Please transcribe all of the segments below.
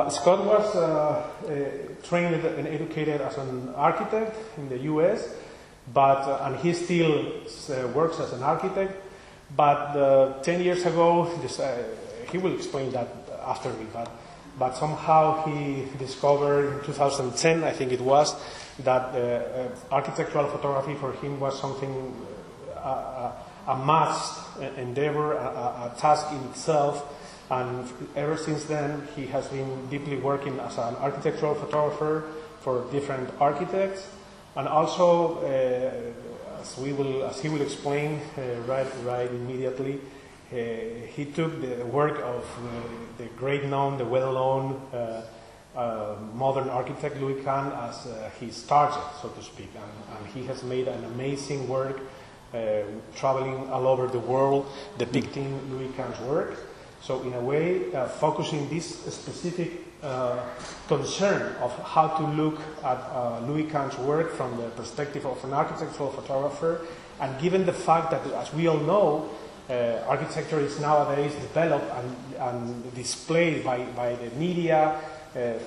Scott was trained and educated as an architect in the US, and he still works as an architect. But 10 years ago, he will explain that after me, but somehow he discovered in 2010, I think it was, that architectural photography for him was something, a must endeavor, a task in itself. And ever since then, he has been deeply working as an architectural photographer for different architects, and also, as he will explain right immediately, he took the work of the great-known, the well-known modern architect Louis Kahn as his target, so to speak, and he has made an amazing work, traveling all over the world, depicting Louis Kahn's work. So in a way, focusing this specific concern of how to look at Louis Kahn's work from the perspective of an architectural photographer, and given the fact that, as we all know, architecture is nowadays developed and displayed by the media,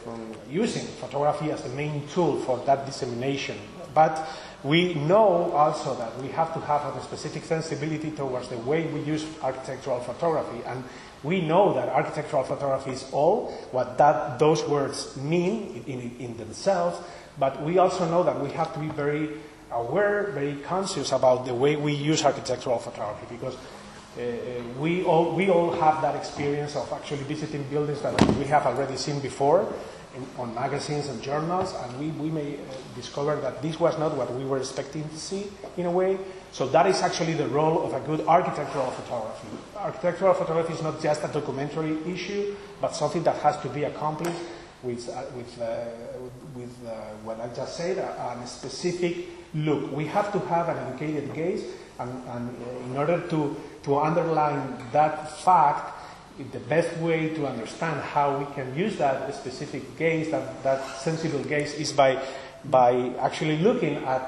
from using photography as the main tool for that dissemination. But we know also that we have to have a specific sensibility towards the way we use architectural photography, and we know that architectural photography is all what those words mean in themselves, but we also know that we have to be very aware, very conscious about the way we use architectural photography, because we all have that experience of actually visiting buildings that we have already seen before on magazines and journals, and we may discover that this was not what we were expecting to see in a way. So that is actually the role of a good architectural photography. Architectural photography is not just a documentary issue, but something that has to be accomplished with what I just said, a specific look. We have to have an educated gaze, and in order to underline that fact, the best way to understand how we can use that specific gaze, that sensible gaze, is by actually looking at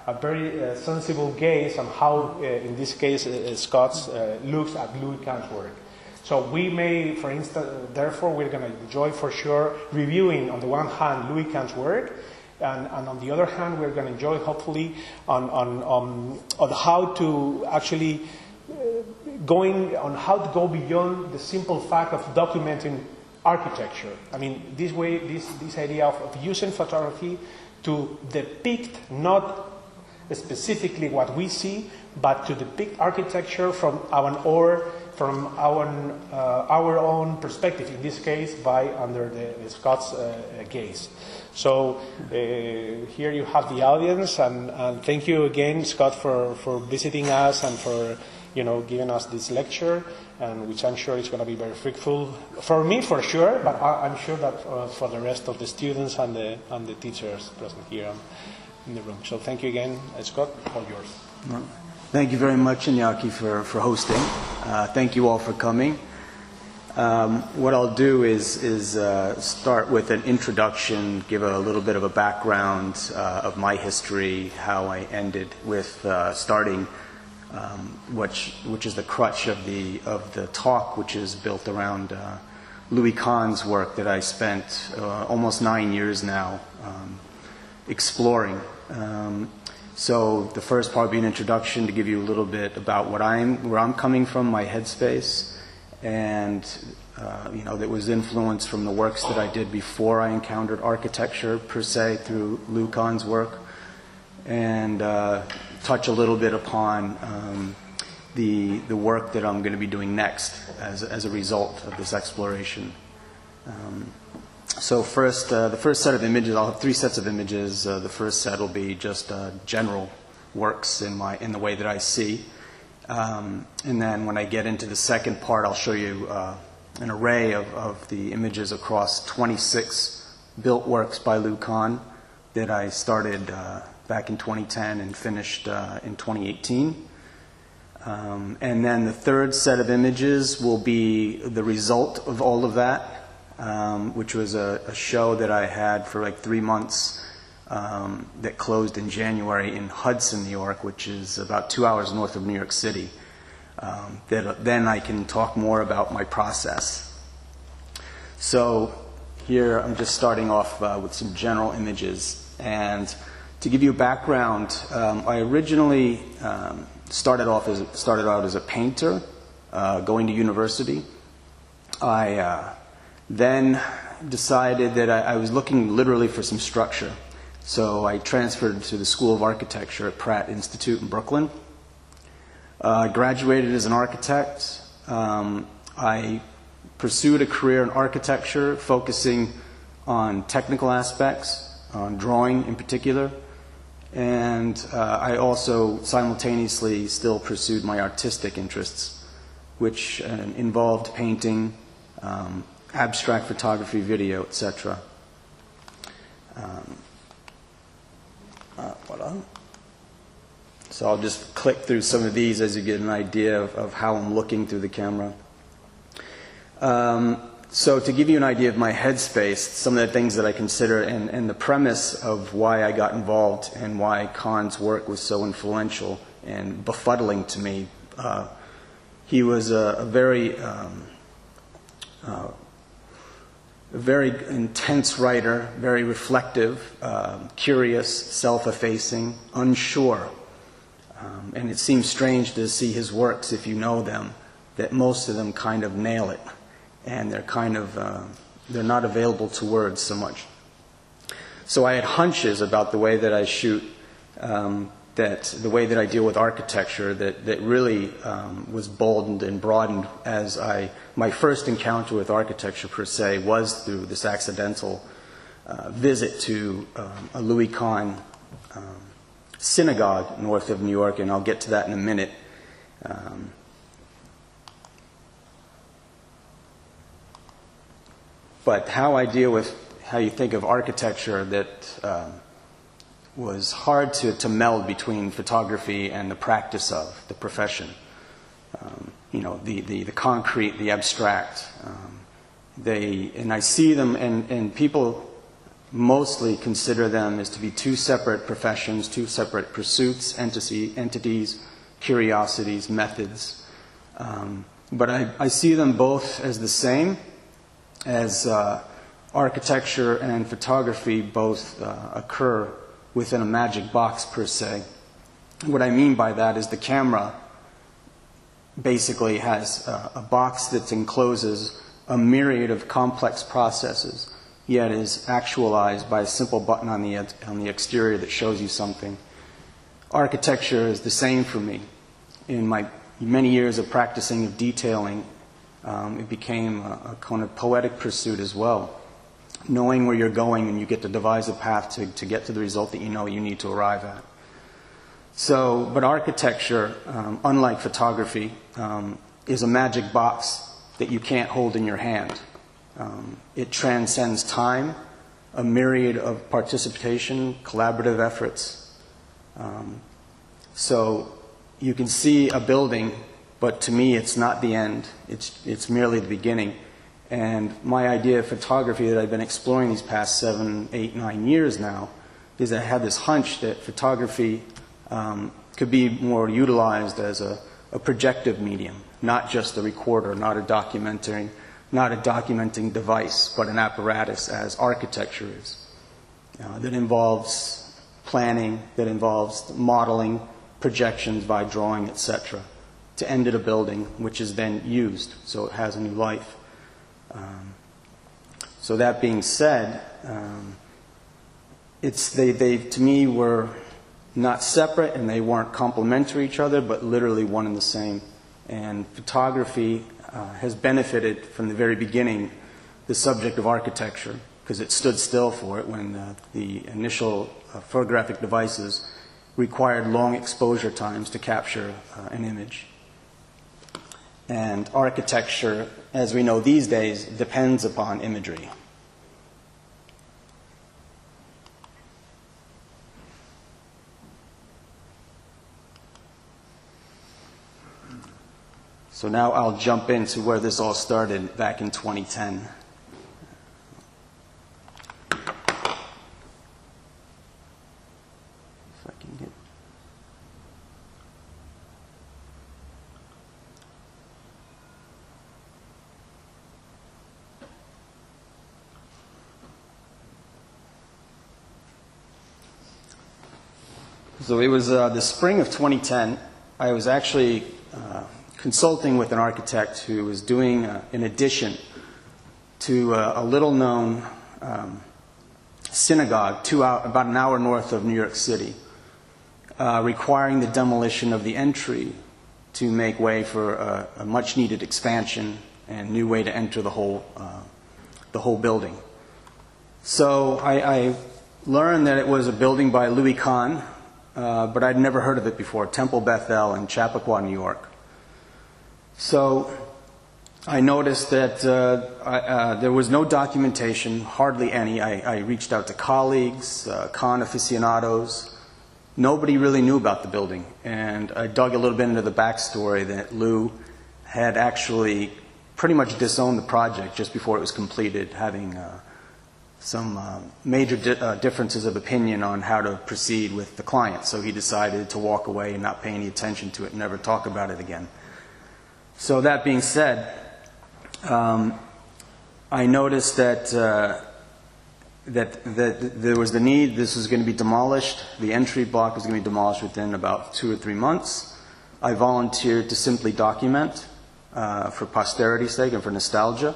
a very sensible gaze on how, in this case, Scott looks at Louis Kahn's work. So we may, for instance, therefore, we're going to enjoy for sure reviewing, on the one hand, Louis Kahn's work, and on the other hand, we're going to enjoy, hopefully, on how to actually how to go beyond the simple fact of documenting architecture. I mean, this way, this idea of using photography to depict not specifically what we see, but to depict architecture from our own perspective. In this case, under the Scott's gaze. So here you have the audience, and thank you again, Scott, for visiting us and for giving us this lecture, and which I'm sure is going to be very fruitful for me, for sure, but I'm sure that for the rest of the students and the teachers present here in the room. So thank you again, Scott, all yours. Well, thank you very much, Iñaki, for hosting. Thank you all for coming. What I'll do is start with an introduction, give a little bit of a background of my history, how I ended with starting which is the crutch of the talk, which is built around Louis Kahn's work that I spent almost 9 years now exploring. So the first part will be an introduction to give you a little bit about where I'm coming from, my headspace, and that was influenced from the works that I did before I encountered architecture per se through Louis Kahn's work, and touch a little bit upon the work that I'm going to be doing next as a result of this exploration. So first, the first set of images, I'll have 3 sets of images. The first set will be just general works in the way that I see. And then when I get into the second part, I'll show you an array of the images across 26 built works by Louis Kahn that I started back in 2010 and finished in 2018. And then the third set of images will be the result of all of that, which was a show that I had for like 3 months that closed in January in Hudson, New York, which is about 2 hours north of New York City. Then I can talk more about my process. So here I'm just starting off with some general images. And to give you a background, I originally started out as a painter, going to university. I then decided that I was looking literally for some structure. So I transferred to the School of Architecture at Pratt Institute in Brooklyn. I graduated as an architect. I pursued a career in architecture, focusing on technical aspects, on drawing in particular. And I also simultaneously still pursued my artistic interests, which involved painting, abstract photography, video, etc. So I'll just click through some of these as you get an idea of how I'm looking through the camera. So to give you an idea of my headspace, some of the things that I consider and the premise of why I got involved and why Kahn's work was so influential and befuddling to me. He was a very intense writer, very reflective, curious, self-effacing, unsure. And it seems strange to see his works, if you know them, that most of them kind of nail it. And they're kind of, they're not available to words so much. So I had hunches about the way that I shoot, that the way that I deal with architecture, that really was boldened and broadened as my first encounter with architecture per se was through this accidental visit to a Louis Kahn synagogue north of New York, and I'll get to that in a minute. But how I deal with how you think of architecture that was hard to meld between photography and the practice of the profession. The concrete, the abstract. And I see them, and people mostly consider them as to be two separate professions, two separate pursuits, entities, curiosities, methods. But I see them both as the same, as architecture and photography both occur within a magic box per se. What I mean by that is the camera basically has a box that encloses a myriad of complex processes, yet is actualized by a simple button on the exterior that shows you something. Architecture is the same for me. In my many years of practicing of detailing, it became a kind of poetic pursuit as well. Knowing where you're going, and you get to devise a path to get to the result that you know you need to arrive at. But architecture, unlike photography, is a magic box that you can't hold in your hand. It transcends time, a myriad of participation, collaborative efforts. So you can see a building, but to me it's not the end. It's merely the beginning. And my idea of photography that I've been exploring these past 7, 8, 9 years now is I had this hunch that photography could be more utilized as a projective medium, not just a recorder, not a documenting device, but an apparatus as architecture is. That involves planning, that involves modeling, projections by drawing, etc., to end at a building, which is then used, so it has a new life. So that being said, they to me were not separate, and they weren't complementary to each other, but literally one and the same. And photography has benefited from the very beginning the subject of architecture, because it stood still for it when the initial photographic devices required long exposure times to capture an image. And architecture, as we know these days, depends upon imagery. So now I'll jump into where this all started back in 2010. So it was the spring of 2010. I was actually consulting with an architect who was doing an addition to a little-known synagogue about an hour north of New York City, requiring the demolition of the entry to make way for a much-needed expansion and new way to enter the whole building. So I learned that it was a building by Louis Kahn, but I'd never heard of it before, Temple Bethel in Chappaqua, New York. So I noticed that there was no documentation, hardly any. I reached out to colleagues, Kahn aficionados. Nobody really knew about the building. And I dug a little bit into the backstory that Lou had actually pretty much disowned the project just before it was completed, having some major differences of opinion on how to proceed with the client. So he decided to walk away and not pay any attention to it and never talk about it again. So that being said, I noticed that there was the need. This was going to be demolished. The entry block was going to be demolished within about 2 or 3 months. I volunteered to simply document for posterity's sake and for nostalgia,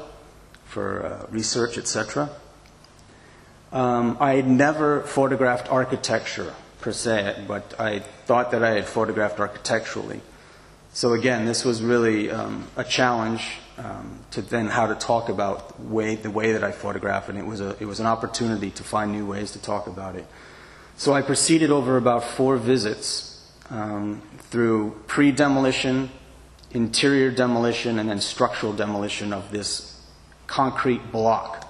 for research, etc. I had never photographed architecture per se, but I thought that I had photographed architecturally. So again, this was really a challenge to then how to talk about the way that I photograph, and it was an opportunity to find new ways to talk about it. So I proceeded over about 4 visits through pre-demolition, interior demolition, and then structural demolition of this concrete block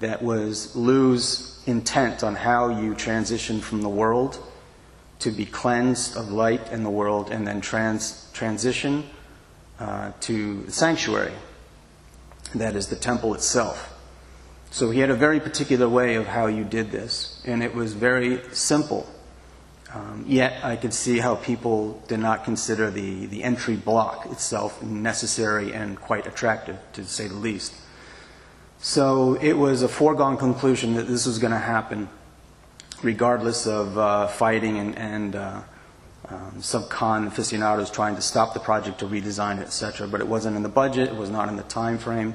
that was Lou's intent on how you transition from the world to be cleansed of light in the world and then transition to the sanctuary, that is the temple itself. So he had a very particular way of how you did this, and it was very simple. Yet I could see how people did not consider the entry block itself necessary and quite attractive, to say the least. So it was a foregone conclusion that this was going to happen, regardless of fighting and some Kahn aficionados trying to stop the project or redesign it, etc. But it wasn't in the budget, it was not in the time frame,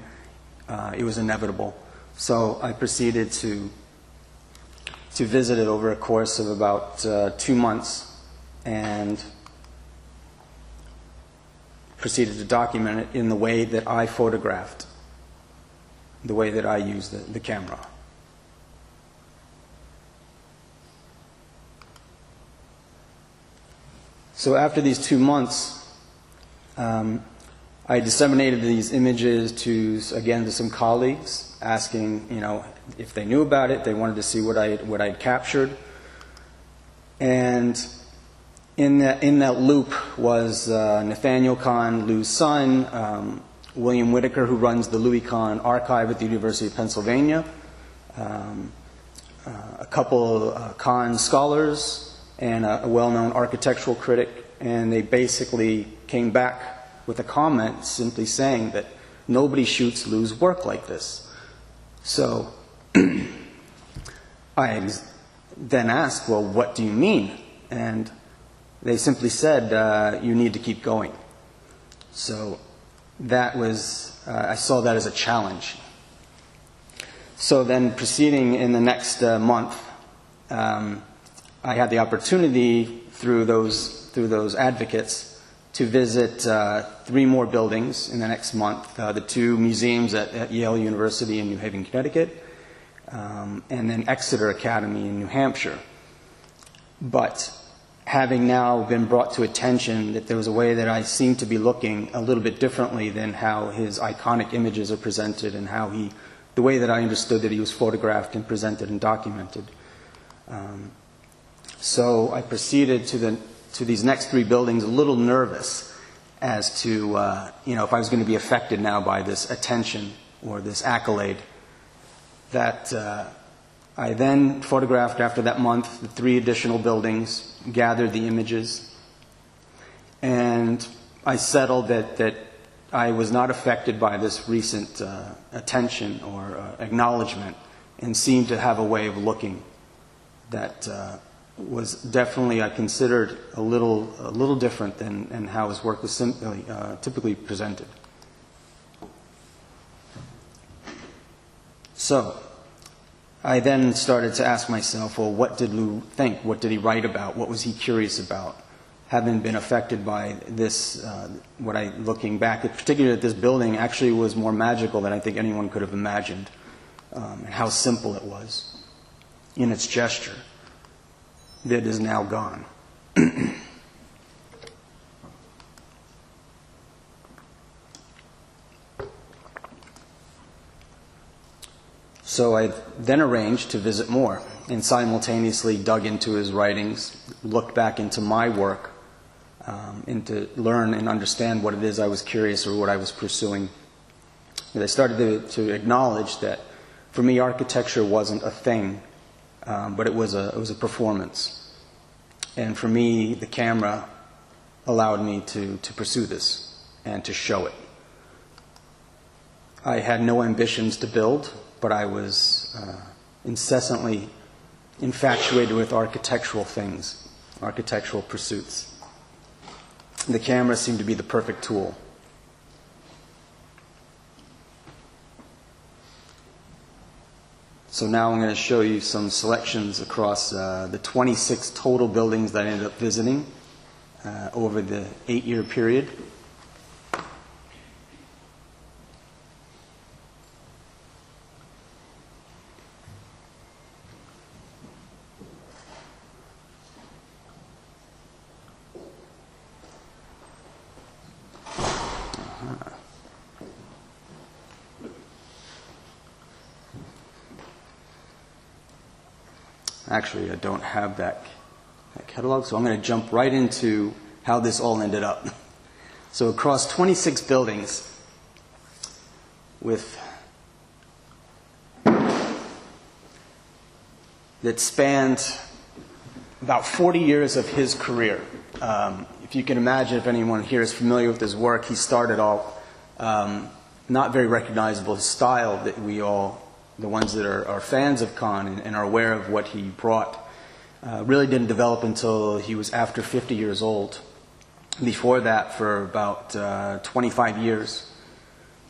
it was inevitable. So I proceeded to visit it over a course of about 2 months and proceeded to document it in the way that I photographed, the way that I used the camera. So after these 2 months, I disseminated these images to some colleagues, asking, if they knew about it. They wanted to see what I'd captured. And in that loop was Nathaniel Kahn, Lou's son, William Whitaker, who runs the Louis Kahn Archive at the University of Pennsylvania, a couple Kahn scholars, and a well-known architectural critic, and they basically came back with a comment simply saying that nobody shoots Lou's work like this. So I then asked, well, what do you mean? And they simply said, you need to keep going. So that was, I saw that as a challenge. So then proceeding in the next month, I had the opportunity through those advocates to visit 3 more buildings in the next month, the 2 museums at Yale University in New Haven, Connecticut, and then Exeter Academy in New Hampshire. But having now been brought to attention that there was a way that I seemed to be looking a little bit differently than how his iconic images are presented and how the way that I understood that he was photographed and presented and documented. So I proceeded to these next 3 buildings a little nervous, as to, if I was going to be affected now by this attention or this accolade. That I then photographed, after that month, the 3 additional buildings, gathered the images, and I settled that I was not affected by this recent attention or acknowledgement, and seemed to have a way of looking that was definitely, I considered, a little different than how his work was typically presented. So I then started to ask myself, well, what did Lou think? What did he write about? What was he curious about? Having been affected by this, looking back, particularly at this building, actually was more magical than I think anyone could have imagined, and how simple it was in its gesture that is now gone. So I then arranged to visit more and simultaneously dug into his writings, looked back into my work, and to learn and understand what it is I was curious or what I was pursuing. And I started to acknowledge that for me architecture wasn't a thing, but it was a performance. And for me, the camera allowed me to pursue this and to show it. I had no ambitions to build, but I was incessantly infatuated with architectural things, architectural pursuits. The camera seemed to be the perfect tool. So now I'm going to show you some selections across the 26 total buildings that I ended up visiting over the 8-year period. Actually, I don't have that catalog, so I'm going to jump right into how this all ended up. So across 26 buildings that spanned about 40 years of his career. If you can imagine, if anyone here is familiar with his work, he started off not very recognizable. His style that we all, the ones that are fans of Kahn and are aware of what he brought, really didn't develop until he was after 50 years old. Before that, for about 25 years,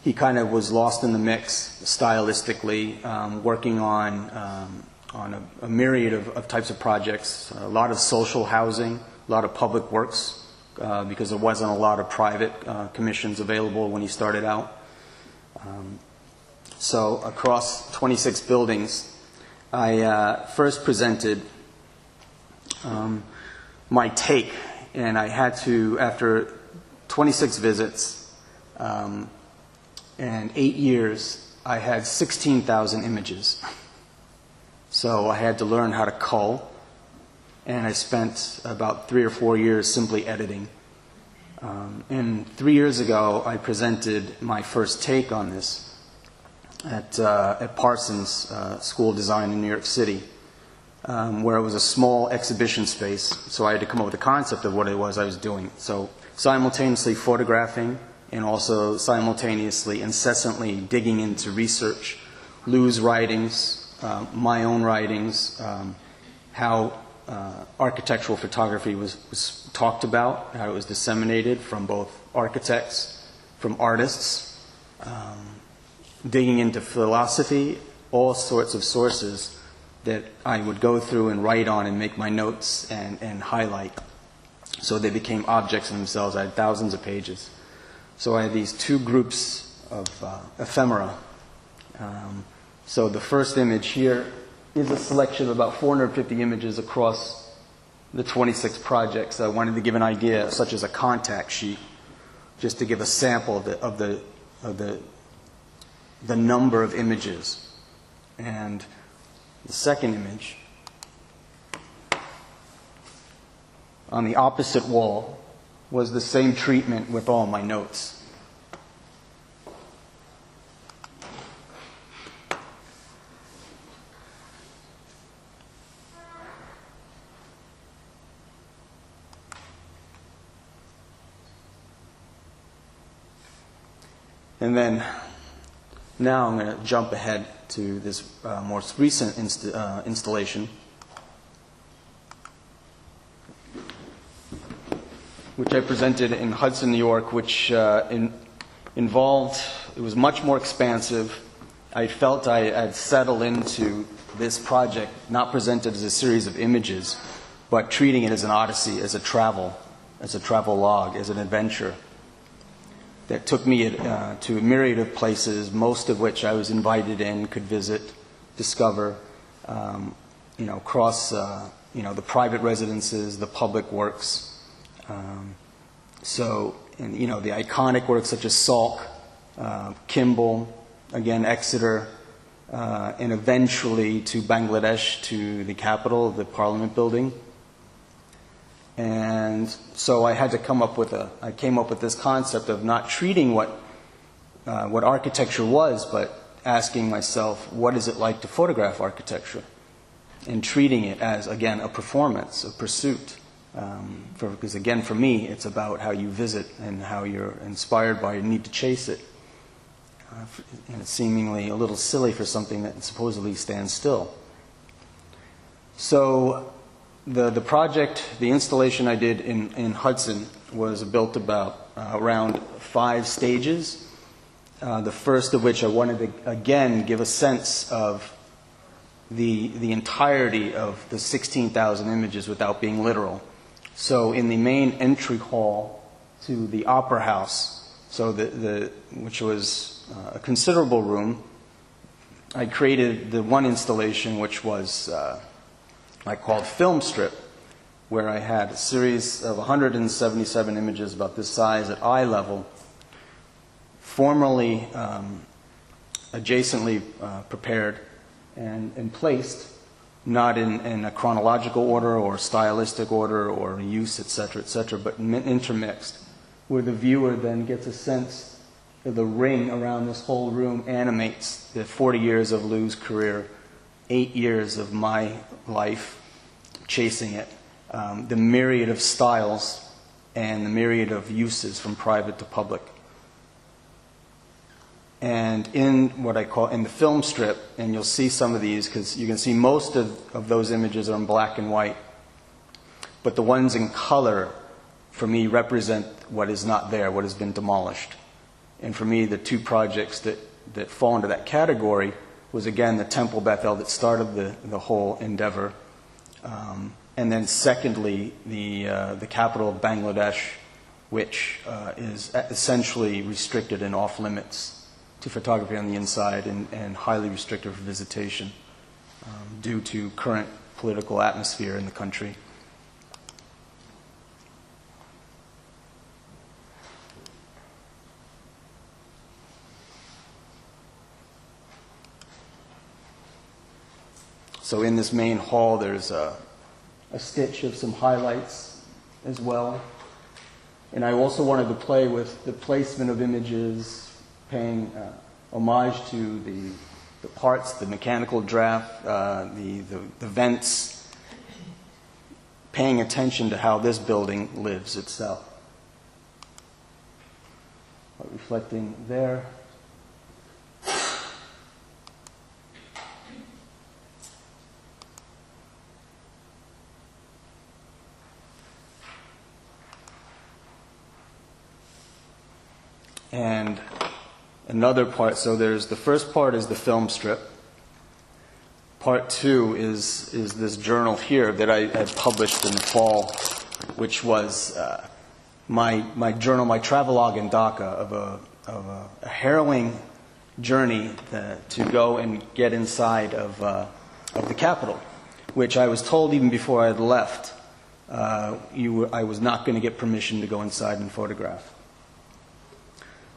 he kind of was lost in the mix stylistically, working on a myriad of types of projects, a lot of social housing, a lot of public works, because there wasn't a lot of private commissions available when he started out. So across 26 buildings, I first presented my take, and I had to, after 26 visits and 8 years, I had 16,000 images. So I had to learn how to cull, and I spent about 3 or 4 years simply editing. And 3 years ago, I presented my first take on this at Parsons School of Design in New York City, where it was a small exhibition space. So I had to come up with a concept of what it was I was doing. So simultaneously photographing and also simultaneously incessantly digging into research, Lou's writings, my own writings, how architectural photography was talked about, how it was disseminated from both architects, from artists, digging into philosophy, all sorts of sources that I would go through and write on and make my notes and highlight. So they became objects in themselves. I had thousands of pages. So I had these 2 groups of ephemera. So the first image here is a selection of about 450 images across the 26 projects. I wanted to give an idea, such as a contact sheet, just to give a sample of the number of images. And the second image, on the opposite wall, was the same treatment with all my notes. And then, now I'm going to jump ahead to this most recent installation, which I presented in Hudson, New York, which involved, it was much more expansive. I felt I had settled into this project, not presented as a series of images, but treating it as an odyssey, as a travel log, as an adventure that took me to a myriad of places, most of which I was invited in, could visit, discover, across, the private residences, the public works. The iconic works such as Salk, Kimball, again, Exeter, and eventually to Bangladesh, to the capital, the Parliament building. And so I had to come up with this concept of not treating what architecture was, but asking myself, what is it like to photograph architecture? And treating it as, again, a performance, a pursuit. Because again, for me, it's about how you visit and how you're inspired by your need to chase it. And it's seemingly a little silly for something that supposedly stands still. So the project, the installation I did in Hudson was built around 5 stages. The first of which I wanted to, again, give a sense of the entirety of the 16,000 images without being literal. So in the main entry hall to the Opera House, which was a considerable room, I created the one installation which was I called Film Strip, where I had a series of 177 images about this size at eye level, formally, adjacently prepared and placed, not in a chronological order or stylistic order or use, etc., but intermixed, where the viewer then gets a sense that the ring around this whole room animates the 40 years of Lou's career, 8 years of my life chasing it, the myriad of styles and the myriad of uses from private to public. And in what I call, in the film strip, and you'll see some of these because you can see most of those images are in black and white, but the ones in color, for me, represent what is not there, what has been demolished. And for me, the 2 projects that fall into that category was, again, the Temple Bethel that started the whole endeavor, and then secondly, the capital of Bangladesh, which is essentially restricted and off limits to photography on the inside and highly restricted for visitation due to current political atmosphere in the country. So in this main hall, there's a stitch of some highlights as well. And I also wanted to play with the placement of images, paying homage to the parts, the mechanical draft, the vents, paying attention to how this building lives itself. Reflecting there. And another part, so there's the first part is the film strip. Part 2 is this journal here that I had published in the fall, which was my journal, my travelogue in Dhaka of a harrowing journey to go and get inside of the capital, which I was told even before I had left, I was not going to get permission to go inside and photograph.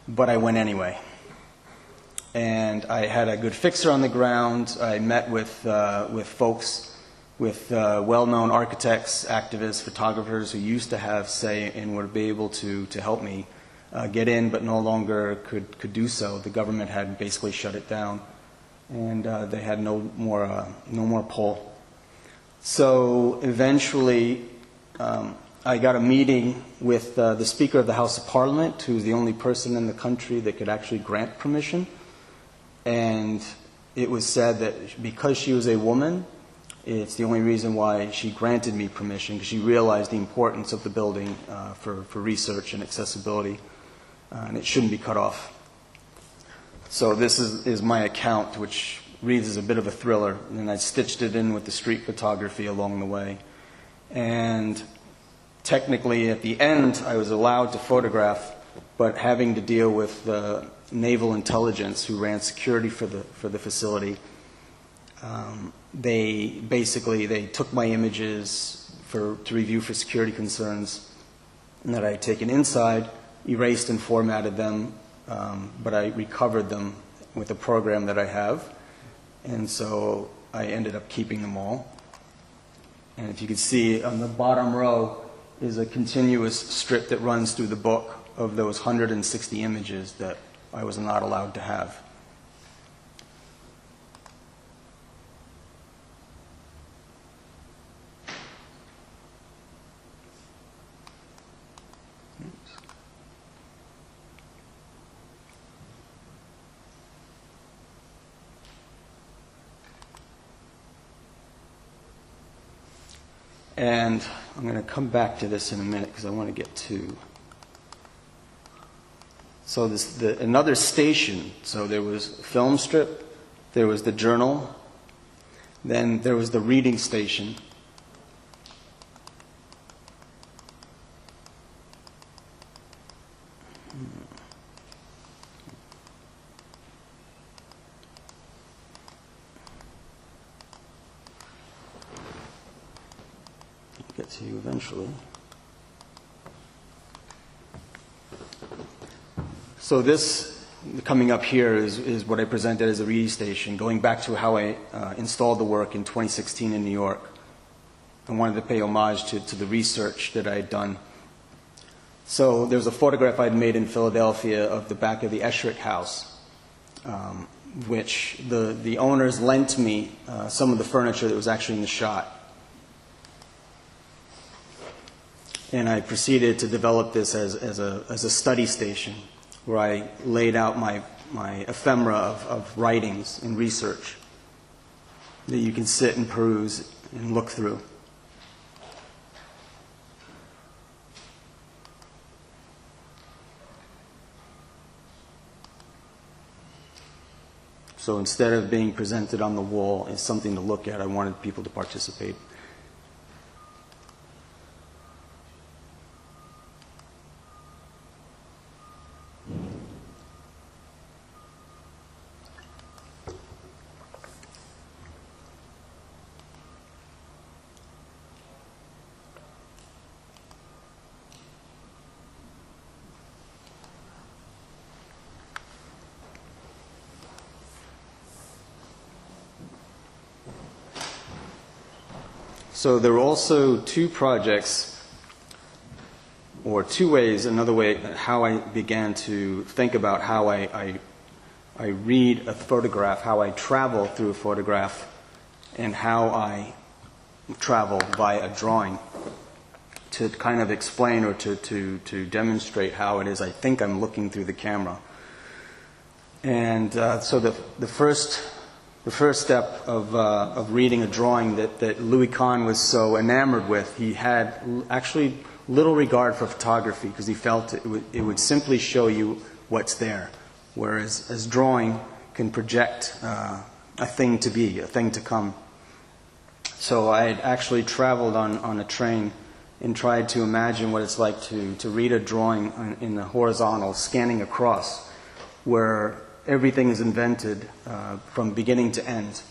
But I went anyway. And I had a good fixer on the ground. I met with folks with well-known architects, activists, photographers who used to have say and would be able to help me get in, but no longer could do so. The government had basically shut it down, and they had no more pull. So eventually, I got a meeting with the Speaker of the House of Parliament, who's the only person in the country that could actually grant permission. And it was said that because she was a woman, it's the only reason why she granted me permission, because she realized the importance of the building for research and accessibility, and it shouldn't be cut off. So this is my account, which reads as a bit of a thriller, and I stitched it in with the street photography along the way. And technically, at the end, I was allowed to photograph, but having to deal with the naval intelligence who ran security for the facility, they took my images to review for security concerns, and that I had taken inside, erased and formatted them, but I recovered them with a program that I have, and so I ended up keeping them all. And if you can see on the bottom row is a continuous strip that runs through the book of those 160 images that I was not allowed to have. And I'm going to come back to this in a minute because I want to get to... So another station, so there was a film strip, there was the journal, then there was the reading station. I'll get to you eventually. So this, coming up here, is what I presented as a reading station, going back to how I installed the work in 2016 in New York. I wanted to pay homage to the research that I had done. So there was a photograph I'd made in Philadelphia of the back of the Esherick House, which the owners lent me some of the furniture that was actually in the shot. And I proceeded to develop this as a study station, where I laid out my ephemera of writings and research that you can sit and peruse and look through. So instead of being presented on the wall as something to look at, I wanted people to participate. So there were also two projects, or two ways, another way, how I began to think about how I read a photograph, how I travel through a photograph, and how I travel by a drawing, to kind of explain or to demonstrate how it is I think I'm looking through the camera. And so the first step of reading a drawing that Louis Kahn was so enamored with, he had actually little regard for photography because he felt it would simply show you what's there, whereas drawing can project a thing to be, a thing to come. So I had actually traveled on a train and tried to imagine what it's like to read a drawing in the horizontal, scanning across, where everything is invented from beginning to end,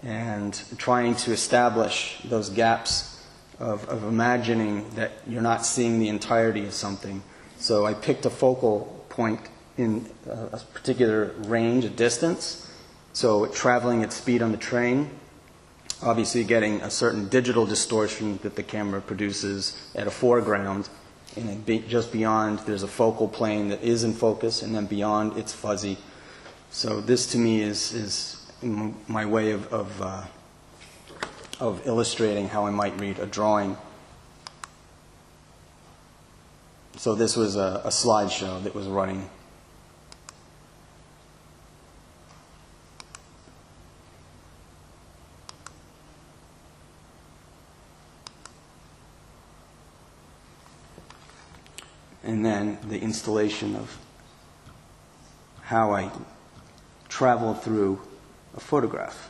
and trying to establish those gaps of imagining that you're not seeing the entirety of something. So I picked a focal point in a particular range, a distance, so traveling at speed on the train, obviously getting a certain digital distortion that the camera produces at a foreground, and just beyond there's a focal plane that is in focus, and then beyond it's fuzzy. So this to me is my way of illustrating how I might read a drawing. So this was a slideshow that was running. And then the installation of how I travel through a photograph.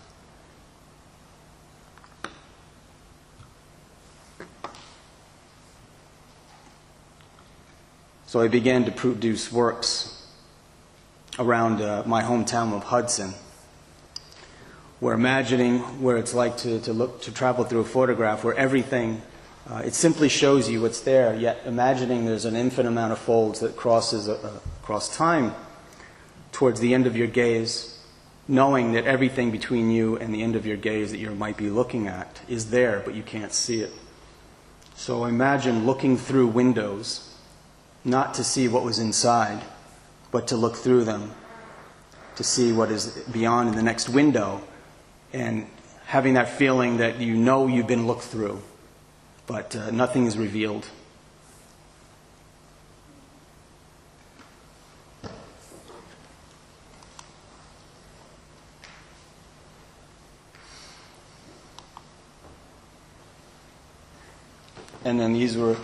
So I began to produce works around my hometown of Hudson, where imagining where it's like to travel through a photograph where everything, it simply shows you what's there, yet imagining there's an infinite amount of folds that crosses across time towards the end of your gaze, knowing that everything between you and the end of your gaze that you might be looking at is there, but you can't see it. So imagine looking through windows, not to see what was inside, but to look through them, to see what is beyond in the next window, and having that feeling that you know you've been looked through, but nothing is revealed. And then these were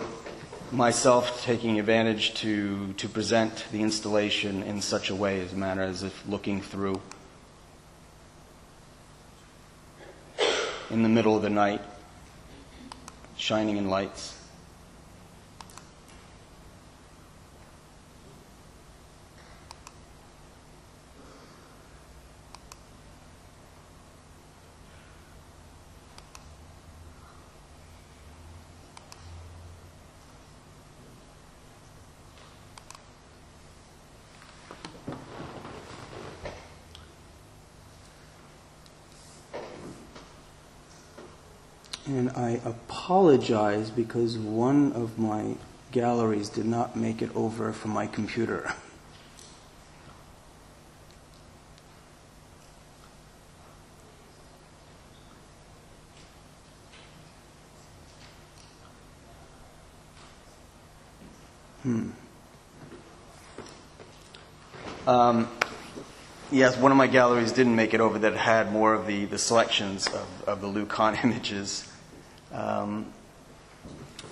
myself taking advantage to present the installation in such a way, as a manner as if looking through in the middle of the night, shining in lights. And I apologize because one of my galleries did not make it over from my computer. Yes, one of my galleries didn't make it over that had more of the selections of the Lou Kahn images.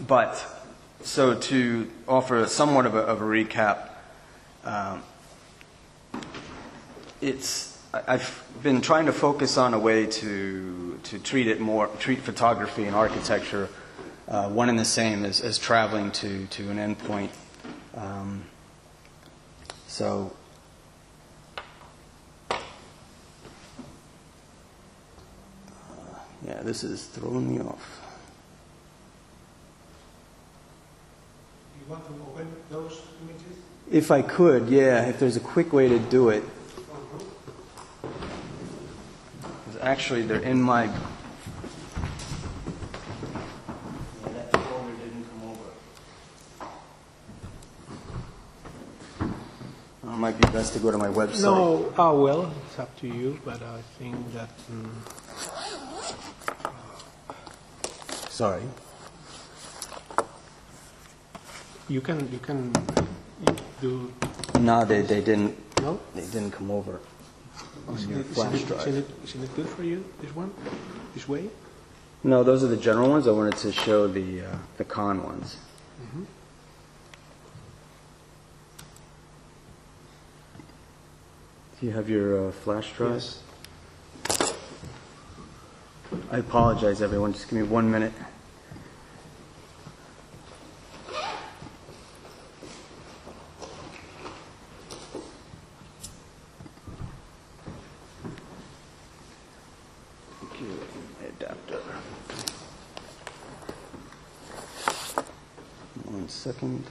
But so to offer somewhat of a recap, I've been trying to focus on a way to treat photography and architecture one and the same as traveling to an endpoint. Yeah, this is throwing me off. You want to open those images? If I could, yeah, if there's a quick way to do it. Actually, they're in my... Yeah, that folder didn't come over. It might be best to go to my website. No, well, it's up to you, but I think that... Sorry. You can do... No, they didn't. No? They didn't come over. Isn't it good for you, this one? This way? No, those are the general ones. I wanted to show the Kahn ones. Mm-hmm. Do you have your flash drive? Yes. I apologize, everyone. Just give me 1 minute. Adapter. 1 second.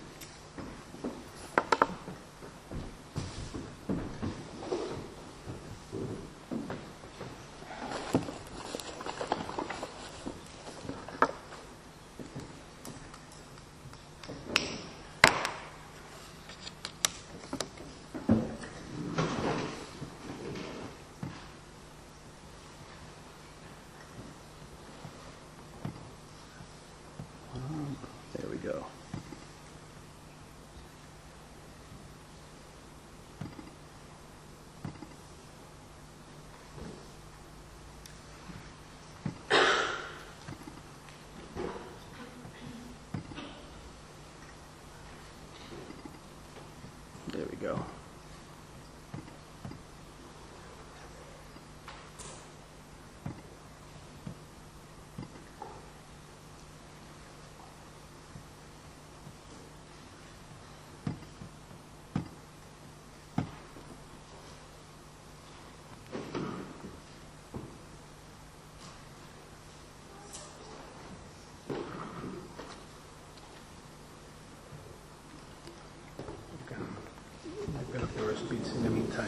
There we go.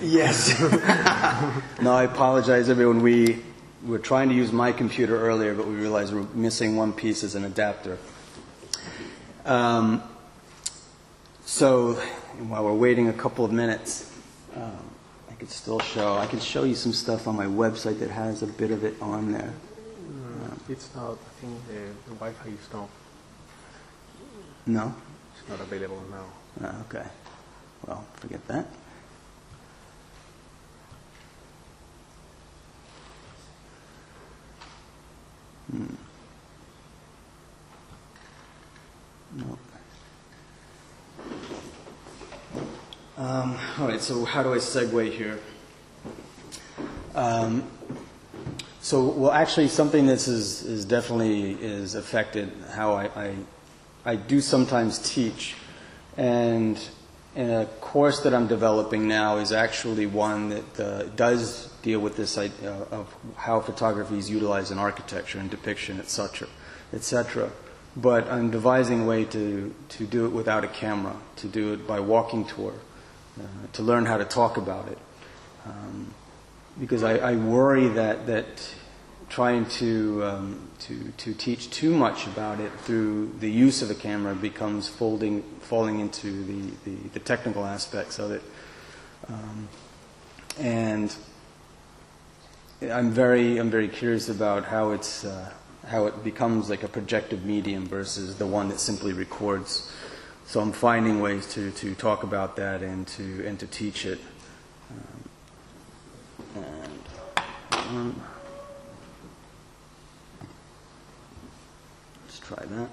Yes. No, I apologize, everyone. We were trying to use my computer earlier, but we realized we're missing one piece as an adapter. So while we're waiting a couple of minutes, I could still show. I can show you some stuff on my website that has a bit of it on there. It's not. I think the Wi-Fi is not. No. It's not available now. Okay. Well, forget that. Nope. All right, so how do I segue here? Well, actually, something that is definitely affected how I do sometimes teach, and in a course that I'm developing now is actually one that does deal with this idea of how photography is utilized in architecture and depiction, etc., etc. But I'm devising a way to do it without a camera, to do it by walking tour, to learn how to talk about it. Because I worry that trying to teach too much about it through the use of a camera becomes falling into the technical aspects of it. And I'm very curious about how it becomes like a projective medium versus the one that simply records. So I'm finding ways to talk about that and to teach it. Let's try that.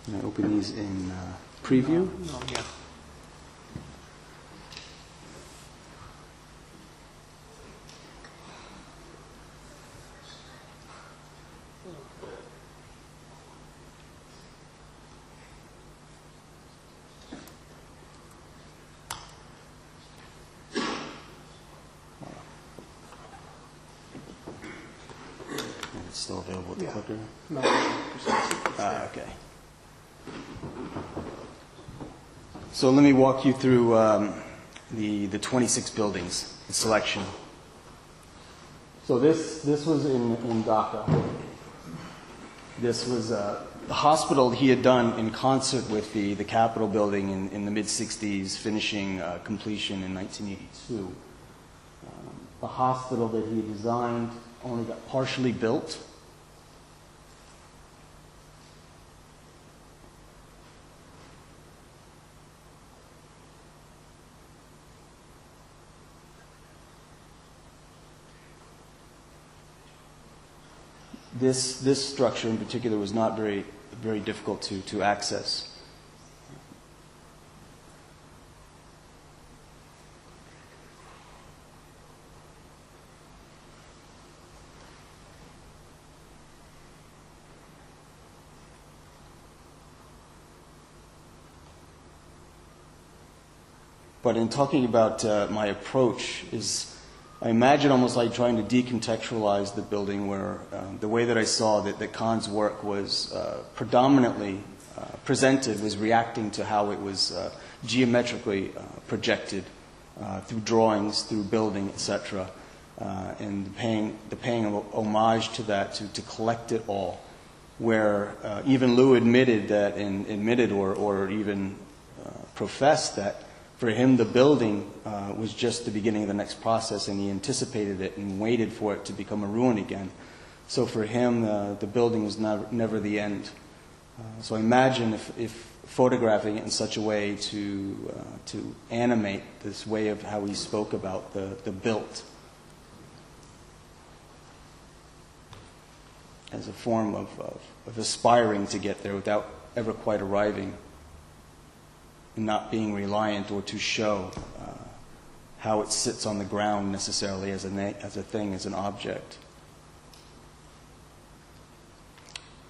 Can I open these in preview? No, yeah. It's still available with the clicker? No. Okay. So let me walk you through the 26 buildings, the selection. So this was in Dhaka. This was the hospital he had done in concert with the Capitol building in the mid-60s, finishing completion in 1982. The hospital that he designed only got partially built. This structure in particular was not very difficult to access. But in talking about my approach I imagine almost like trying to decontextualize the building where the way that I saw that Kahn's work was predominantly presented was reacting to how it was geometrically projected through drawings, through building, etc. And the paying of homage to that, to collect it all. Where even Lou admitted that, or even professed that for him the building was just the beginning of the next process, and he anticipated it and waited for it to become a ruin again. So for him, the building was never the end. So imagine if photographing it in such a way to animate this way of how he spoke about the built as a form of aspiring to get there without ever quite arriving, and not being reliant or to show how it sits on the ground necessarily as a thing, as an object.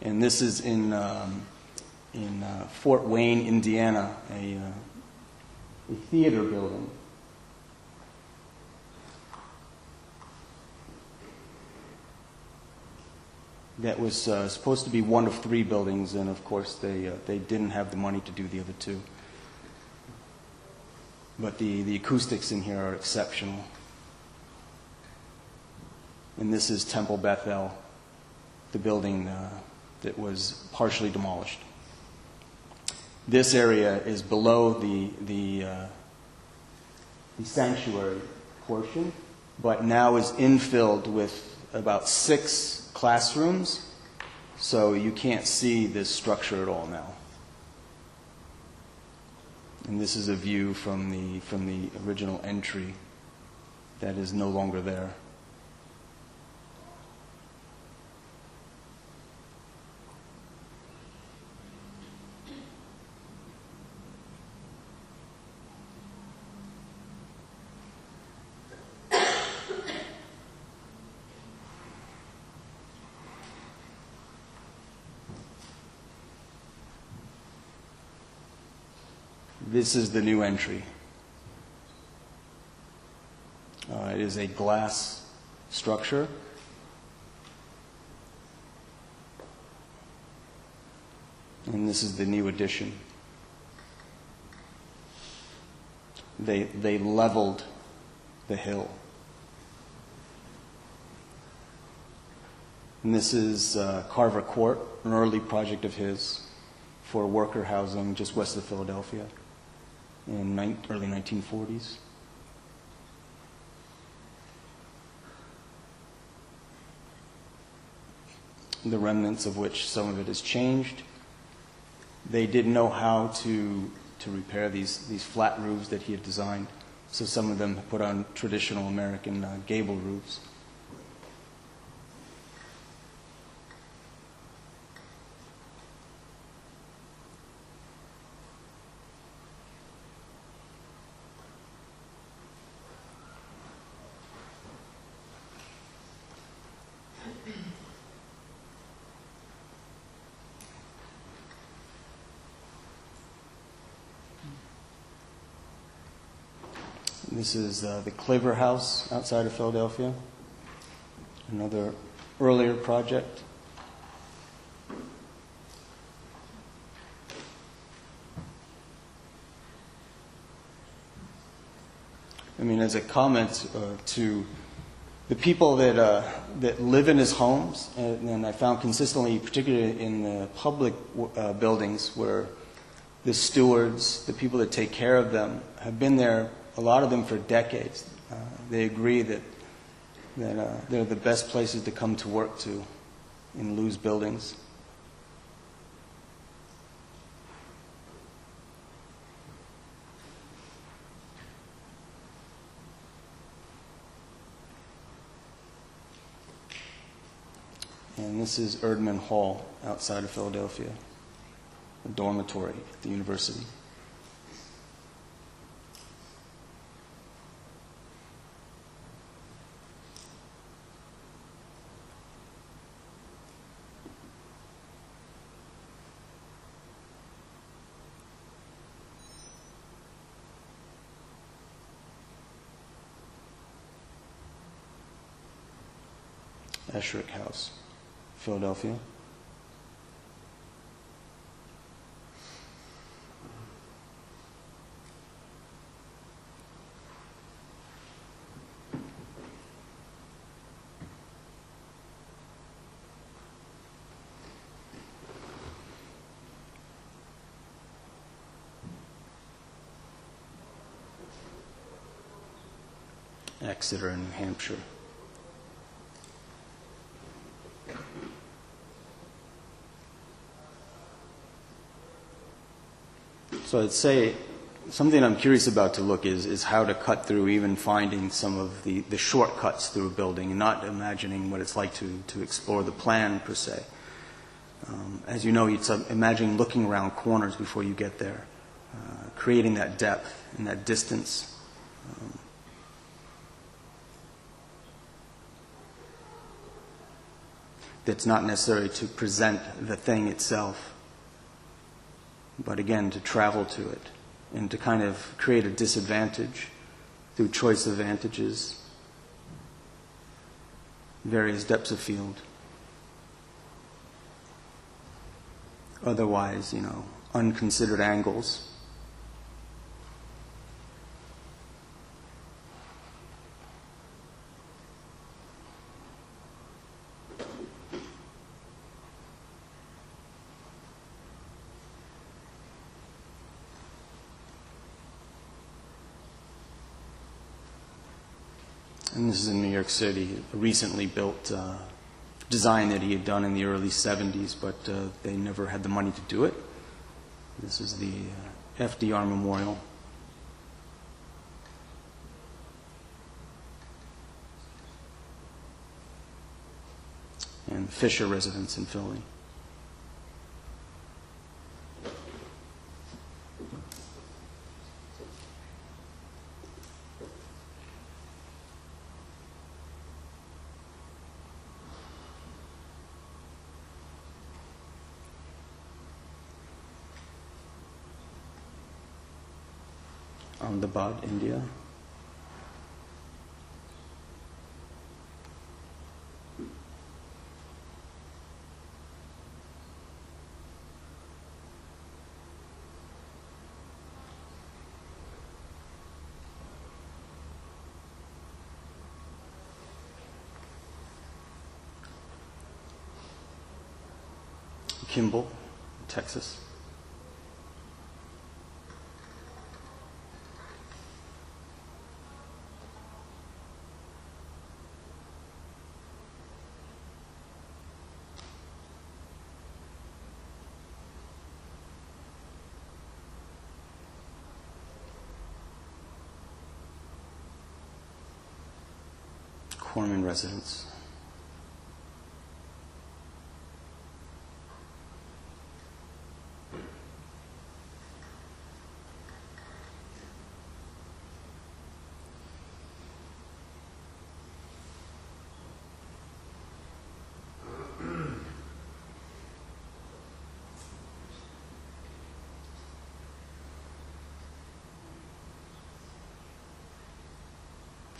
And this is in Fort Wayne, Indiana, a theater building. That was supposed to be one of 3 buildings, and of course they didn't have the money to do the other 2. But the acoustics in here are exceptional. And this is Temple Bethel, the building that was partially demolished. This area is below the sanctuary portion, but now is infilled with about 6 classrooms, so you can't see this structure at all now. And this is a view from the original entry that is no longer there. This is the new entry. It is a glass structure. And this is the new addition. They leveled the hill. And this is Carver Court, an early project of his for worker housing just west of Philadelphia in early 1940s. The remnants of which some of it has changed. They didn't know how to repair these flat roofs that he had designed, so some of them put on traditional American gable roofs. This is the Cliver House outside of Philadelphia, another earlier project. I mean, as a comment to the people that live in his homes, and I found consistently, particularly in the public buildings, where the stewards, the people that take care of them, have been there, a lot of them for decades. They agree that they're the best places to come to work to in Lou's buildings. And this is Erdman Hall outside of Philadelphia, a dormitory at the university. Esherick House, Philadelphia. Exeter, New Hampshire. So I'd say something I'm curious about to look is how to cut through even finding some of the shortcuts through a building and not imagining what it's like to explore the plan per se. As you know, it's imagining looking around corners before you get there, creating that depth and that distance. That's not necessary to present the thing itself, but again, to travel to it and to kind of create a disadvantage through choice of vantages, various depths of field. Otherwise, unconsidered angles. And this is in New York City, a recently built design that he had done in the early 70s, but they never had the money to do it. This is the FDR Memorial. And Fisher residence in Philly. Ahmedabad, India. Kimball, Texas. Corman residence.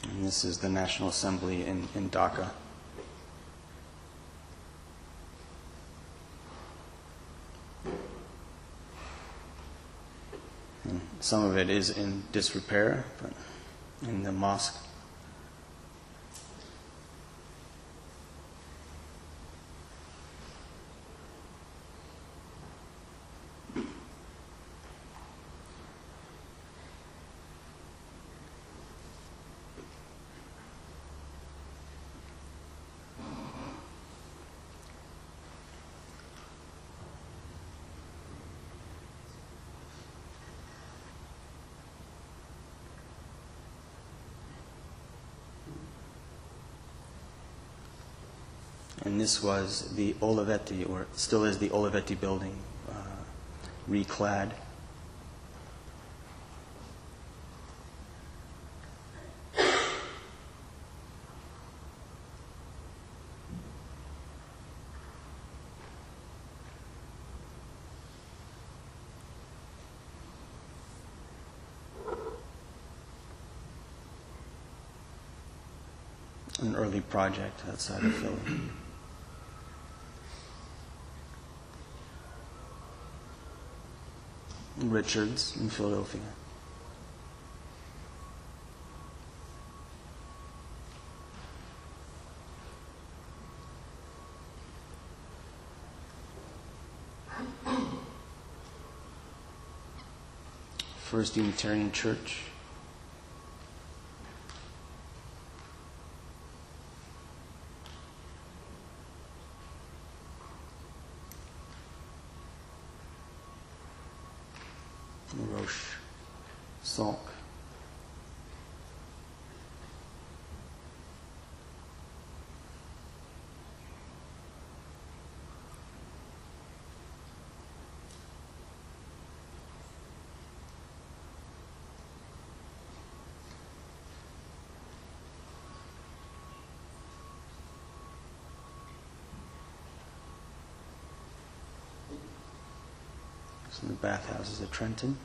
And this is the National Assembly in Dhaka. And some of it is in disrepair, but in the mosque. And this was the Olivetti, or still is the Olivetti building, reclad. An early project outside of Philly. Richards in Philadelphia. First Unitarian Church. Roche Salk. Some of the bathhouses at Trenton.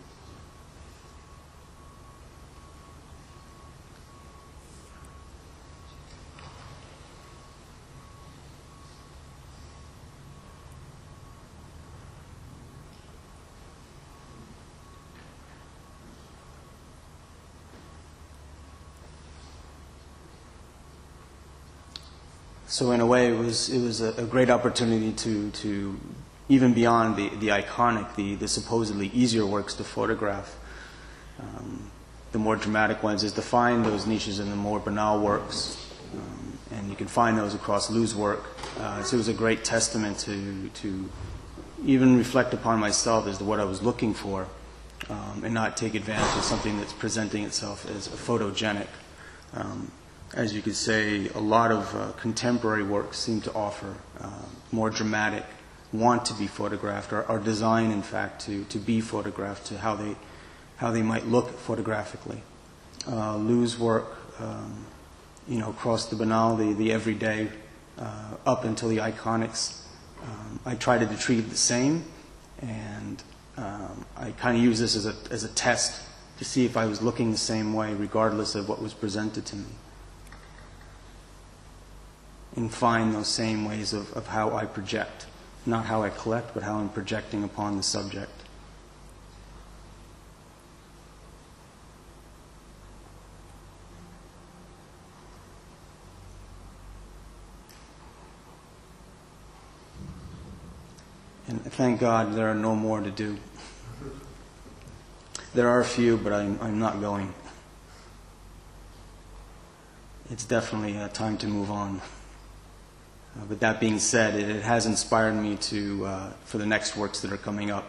So in a way, it was a great opportunity to even beyond the iconic, the supposedly easier works to photograph, the more dramatic ones, is to find those niches in the more banal works. And you can find those across Lou's work. So it was a great testament to even reflect upon myself as to what I was looking for, and not take advantage of something that's presenting itself as photogenic. As you could say, a lot of contemporary works seem to offer more dramatic, want to be photographed, or are designed, in fact, to be photographed, to how they might look photographically. Lou's work, across the banal, the everyday, up until the iconics, I tried to treat it the same, and I kind of use this as a test to see if I was looking the same way, regardless of what was presented to me, and find those same ways of how I project. Not how I collect, but how I'm projecting upon the subject. And thank God there are no more to do. There are a few, but I'm not going. It's definitely time to move on. But that being said, it has inspired me for the next works that are coming up.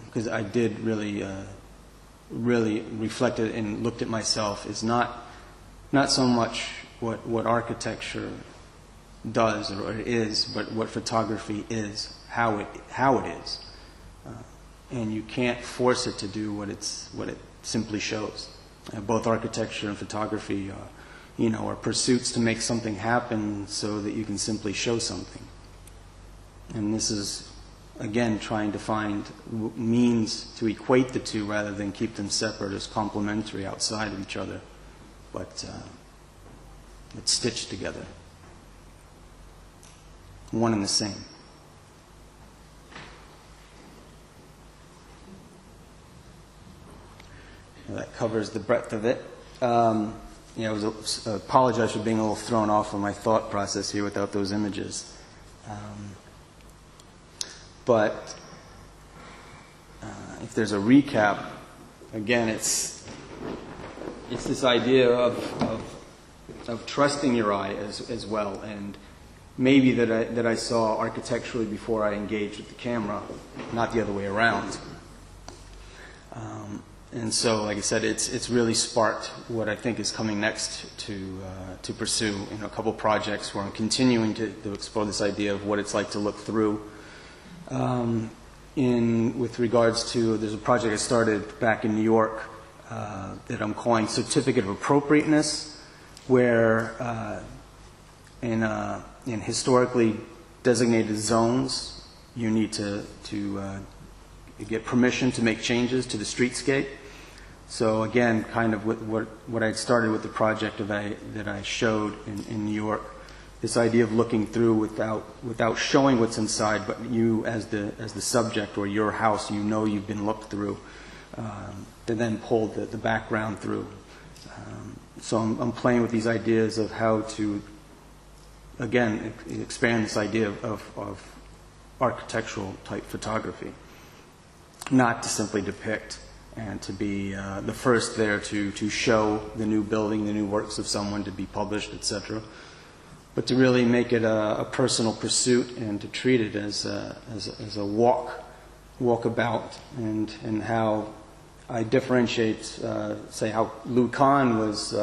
Because I did really reflect and looked at myself as not so much what architecture does or it is, but what photography is, how it is. And you can't force it to do what it simply shows. Both architecture and photography are pursuits to make something happen so that you can simply show something. And this is, again, trying to find means to equate the two rather than keep them separate as complementary outside of each other, but stitched together. One and the same. That covers the breadth of it. I apologize for being a little thrown off on my thought process here without those images. But if there's a recap, again, it's this idea of trusting your eye as well, and maybe that I saw architecturally before I engaged with the camera, not the other way around. And so, like I said, it's really sparked what I think is coming next to pursue in a couple projects where I'm continuing to explore this idea of what it's like to look through. With regards to, there's a project I started back in New York that I'm calling Certificate of Appropriateness, where in historically designated zones, you need to get permission to make changes to the streetscape. So again, kind of what I'd started with the project that I showed in New York, this idea of looking through without showing what's inside, but you as the subject or your house, you've been looked through, to then pull the background through. So I'm playing with these ideas of how to, again, expand this idea of architectural type photography. Not to simply depict and to be the first there to show the new building, the new works of someone to be published, etc., but to really make it a personal pursuit and to treat it as a walk walk about and how I differentiate, say, how Louis Kahn was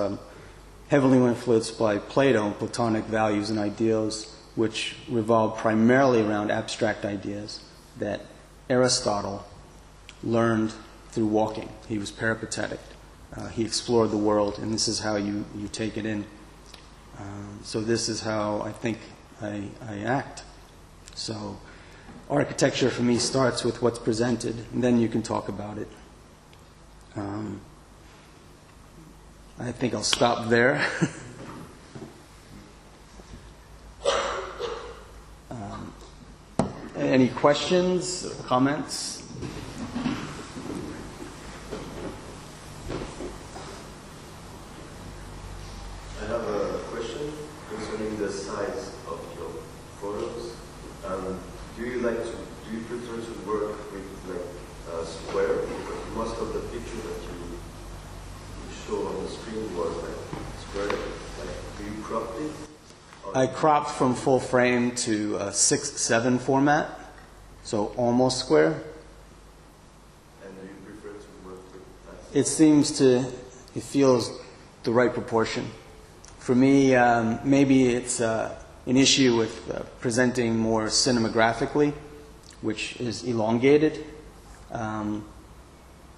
heavily influenced by Plato and Platonic values and ideals, which revolved primarily around abstract ideas that Aristotle learned through walking. He was peripatetic. He explored the world, and this is how you take it in. So this is how I think I act. So architecture for me starts with what's presented, and then you can talk about it. I think I'll stop there. Any questions, comments? I have a question concerning the size of your photos. Do you prefer to work with like a square? Because most of the pictures that you show on the screen was like square. Like, do you crop it? I cropped from full frame to a 6:7 format, so almost square. And do you prefer to work with that? It feels the right proportion. For me, maybe it's an issue with presenting more cinematographically, which is elongated.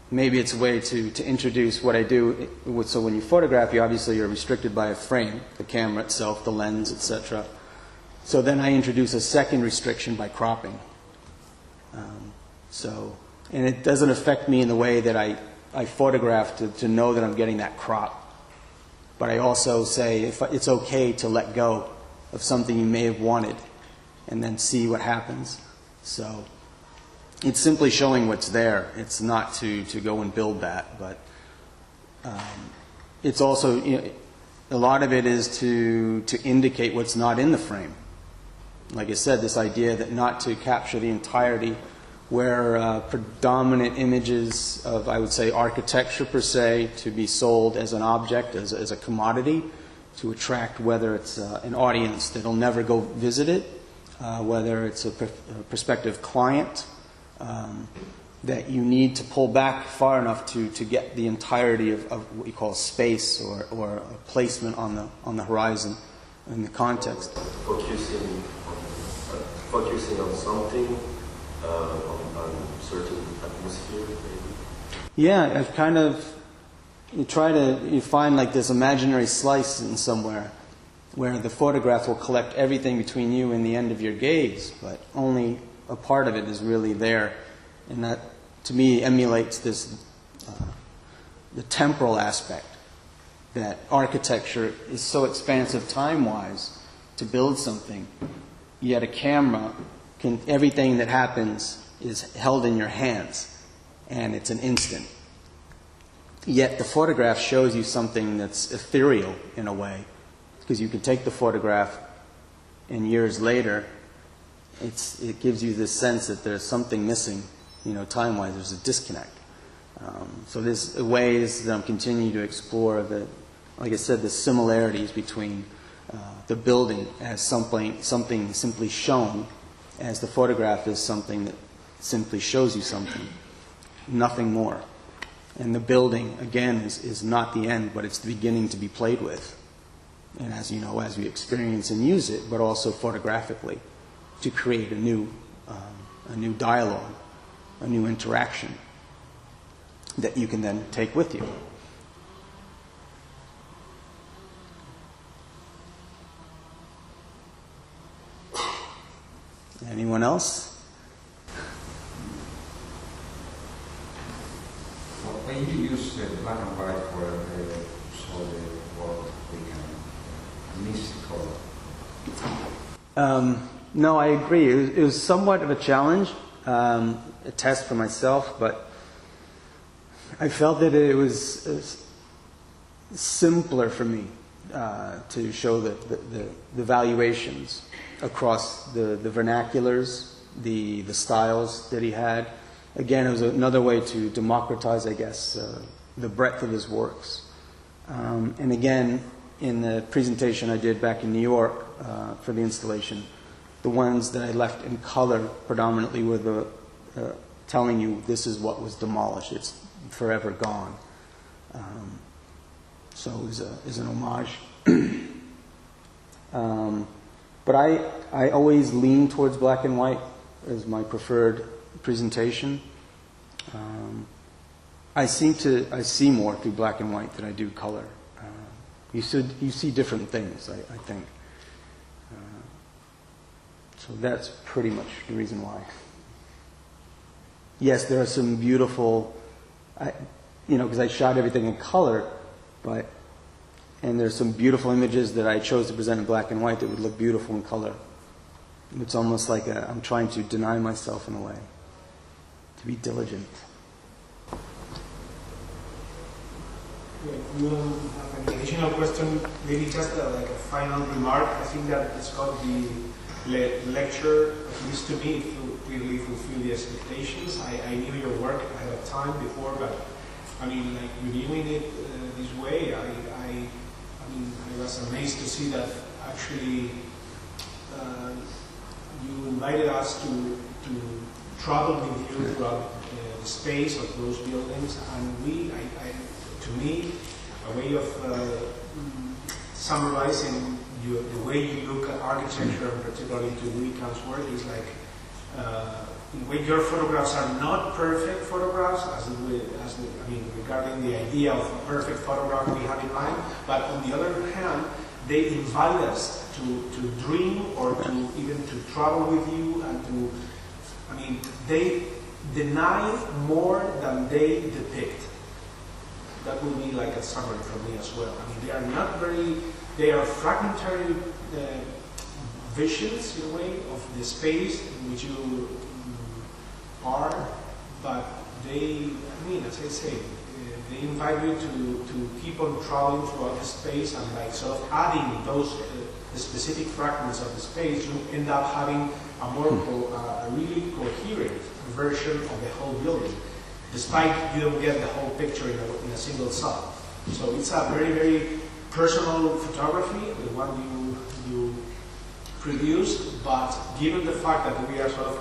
Maybe it's a way to introduce what I do. So when you photograph, you're restricted by a frame, the camera itself, the lens, etc. So then I introduce a second restriction by cropping. And it doesn't affect me in the way that I photograph to know that I'm getting that crop. But I also say it's okay to let go of something you may have wanted and then see what happens. So it's simply showing what's there. It's not to go and build that, but it's also, a lot of it is to indicate what's not in the frame. Like I said, this idea that not to capture the entirety, where predominant images of, I would say, architecture per se, to be sold as an object, as a commodity, to attract whether it's an audience that'll never go visit it, whether it's a prospective client, that you need to pull back far enough to get the entirety of what you call space or a placement on the horizon in the context. Focusing on something, on certain atmosphere, maybe? Yeah, I've kind of, you find like this imaginary slice in somewhere where the photograph will collect everything between you and the end of your gaze, but only a part of it is really there. And that, to me, emulates this, the temporal aspect, that architecture is so expansive time-wise to build something, yet a camera everything that happens is held in your hands, and it's an instant. Yet the photograph shows you something that's ethereal in a way, because you can take the photograph, and years later, it gives you this sense that there's something missing, time-wise. There's a disconnect. So there's ways that I'm continuing to explore like I said, the similarities between the building as something simply shown, as the photograph is something that simply shows you something, nothing more. And the building, again, is not the end, but it's the beginning to be played with. And as you know, as we experience and use it, but also photographically, to create a new dialogue, a new interaction that you can then take with you. Anyone else? When you use black and white for show the world, we can miss the color. No, I agree. It was somewhat of a challenge, a test for myself, but I felt that it was simpler for me to show the valuations across the vernaculars, the styles that he had. Again, it was another way to democratize, I guess, the breadth of his works. And again, in the presentation I did back in New York for the installation, the ones that I left in color predominantly were telling you this is what was demolished. It's forever gone. So it was an homage. But I always lean towards black and white as my preferred presentation. I see more through black and white than I do color. You see different things, I think. So that's pretty much the reason why. Yes, there are some beautiful, because I shot everything in color, and there's some beautiful images that I chose to present in black and white that would look beautiful in color. It's almost like I'm trying to deny myself in a way, to be diligent. If you have an additional question, maybe just like a final remark. I think that Scott, the lecture, at least to me, really fulfilled the expectations. I knew your work ahead of time before, but I mean, like reviewing it this way, I was amazed to see that actually you invited us to travel with you throughout the space of those buildings, and to me, a way of summarizing the way you look at architecture, and particularly to Louis Kahn's work, is like in a way your photographs are not perfect photographs, regarding the idea of a perfect photograph we have in mind, but on the other hand, they invite us to dream or to even to travel with you and they deny more than they depict. That would be like a summary from me as well. They are fragmentary visions in a way of the space in which you are, but as I say, they invite you to keep on traveling throughout the space, and like sort of adding those specific fragments of the space, you end up having a really coherent version of the whole building, despite you don't get the whole picture in a single shot. So it's a very, very personal photography, the one you produced, but given the fact that we are sort of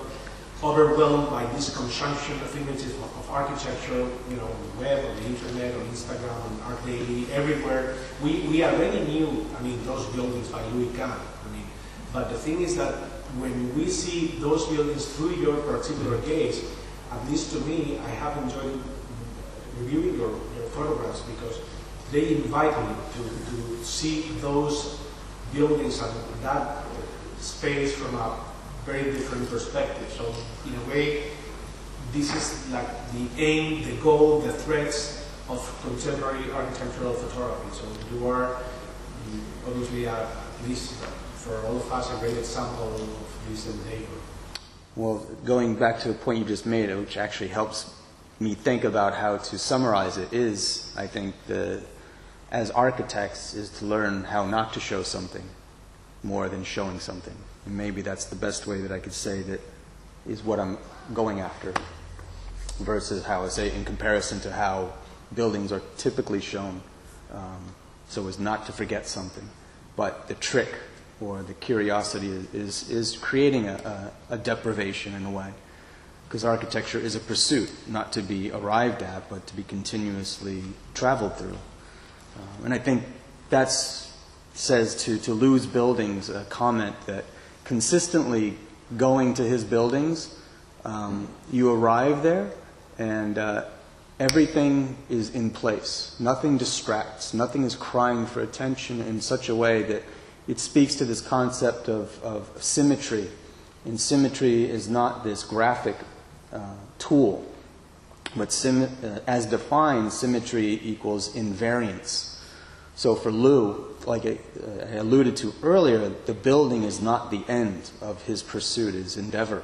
overwhelmed by this consumption of images of architecture, on the web, on the internet, on Instagram, on Art Daily, everywhere, we already knew, those buildings by Louis Kahn. But the thing is that when we see those buildings through your particular gaze, at least to me, I have enjoyed reviewing your photographs because they invite me to see those buildings and that space from a very different perspective. So in a way, this is like the aim, the goal, the threads of contemporary architectural photography. So you are obviously, at least for all of us, a great example of this endeavor. Well, going back to the point you just made, which actually helps me think about how to summarize it, is, I think, as architects, is to learn how not to show something more than showing something. And maybe that's the best way that I could say that is what I'm going after, versus how I say in comparison to how buildings are typically shown, so as not to forget something. But the trick or the curiosity is creating a deprivation in a way, because architecture is a pursuit, not to be arrived at, but to be continuously traveled through. And I think that's says to Lou's buildings a comment that consistently going to his buildings, you arrive there and everything is in place. Nothing distracts. Nothing is crying for attention in such a way that it speaks to this concept of symmetry. And symmetry is not this graphic tool, but as defined, symmetry equals invariance. So for Lou, like I alluded to earlier, the building is not the end of his pursuit, his endeavor.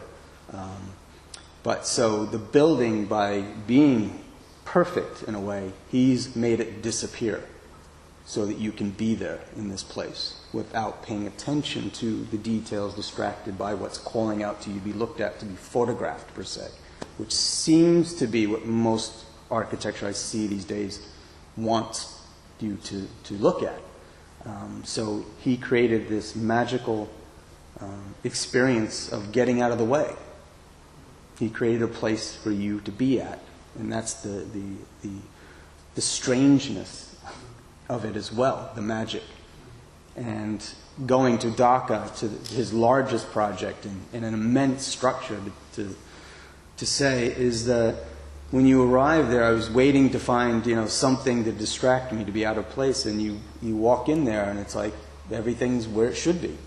But so the building, by being perfect in a way, he's made it disappear so that you can be there in this place without paying attention to the details, distracted by what's calling out to you, be looked at, to be photographed per se, which seems to be what most architecture I see these days wants you to look at. So he created this magical experience of getting out of the way. He created a place for you to be at. And that's the strangeness of it as well, the magic. And going to Dhaka, to his largest project in an immense structure, to say is that when you arrive there, I was waiting to find, something to distract me, to be out of place, and you walk in there and it's like everything's where it should be.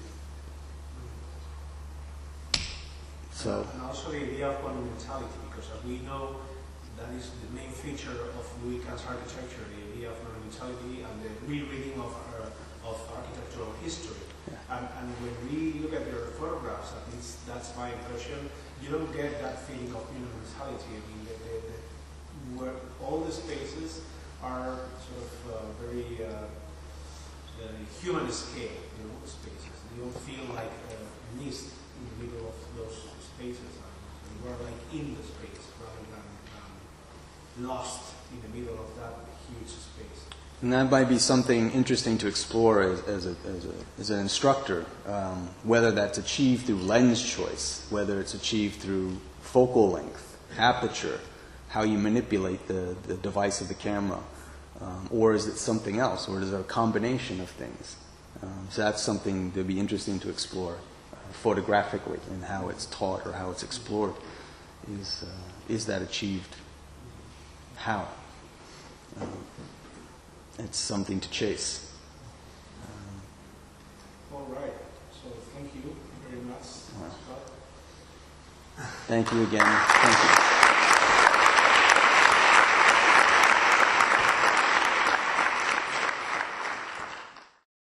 So. And also the idea of monumentality, because as we know, that is the main feature of Louis Kahn's architecture, the idea of monumentality and the rereading of architectural history. Yeah. And when we look at your photographs, at least that's my impression, you don't get that feeling of monumentality. I mean, where all the spaces are sort of very human scale, spaces. You don't feel like mist in the middle of those spaces. You are like in the space rather than lost in the middle of that huge space. And that might be something interesting to explore as an instructor, whether that's achieved through lens choice, whether it's achieved through focal length, aperture, how you manipulate the device of the camera, or is it something else, or is it a combination of things? So that's something that would be interesting to explore photographically, and how it's taught or how it's explored. Is that achieved? How? It's something to chase. All right. So thank you very much, Scott. Thank you again. Thank you.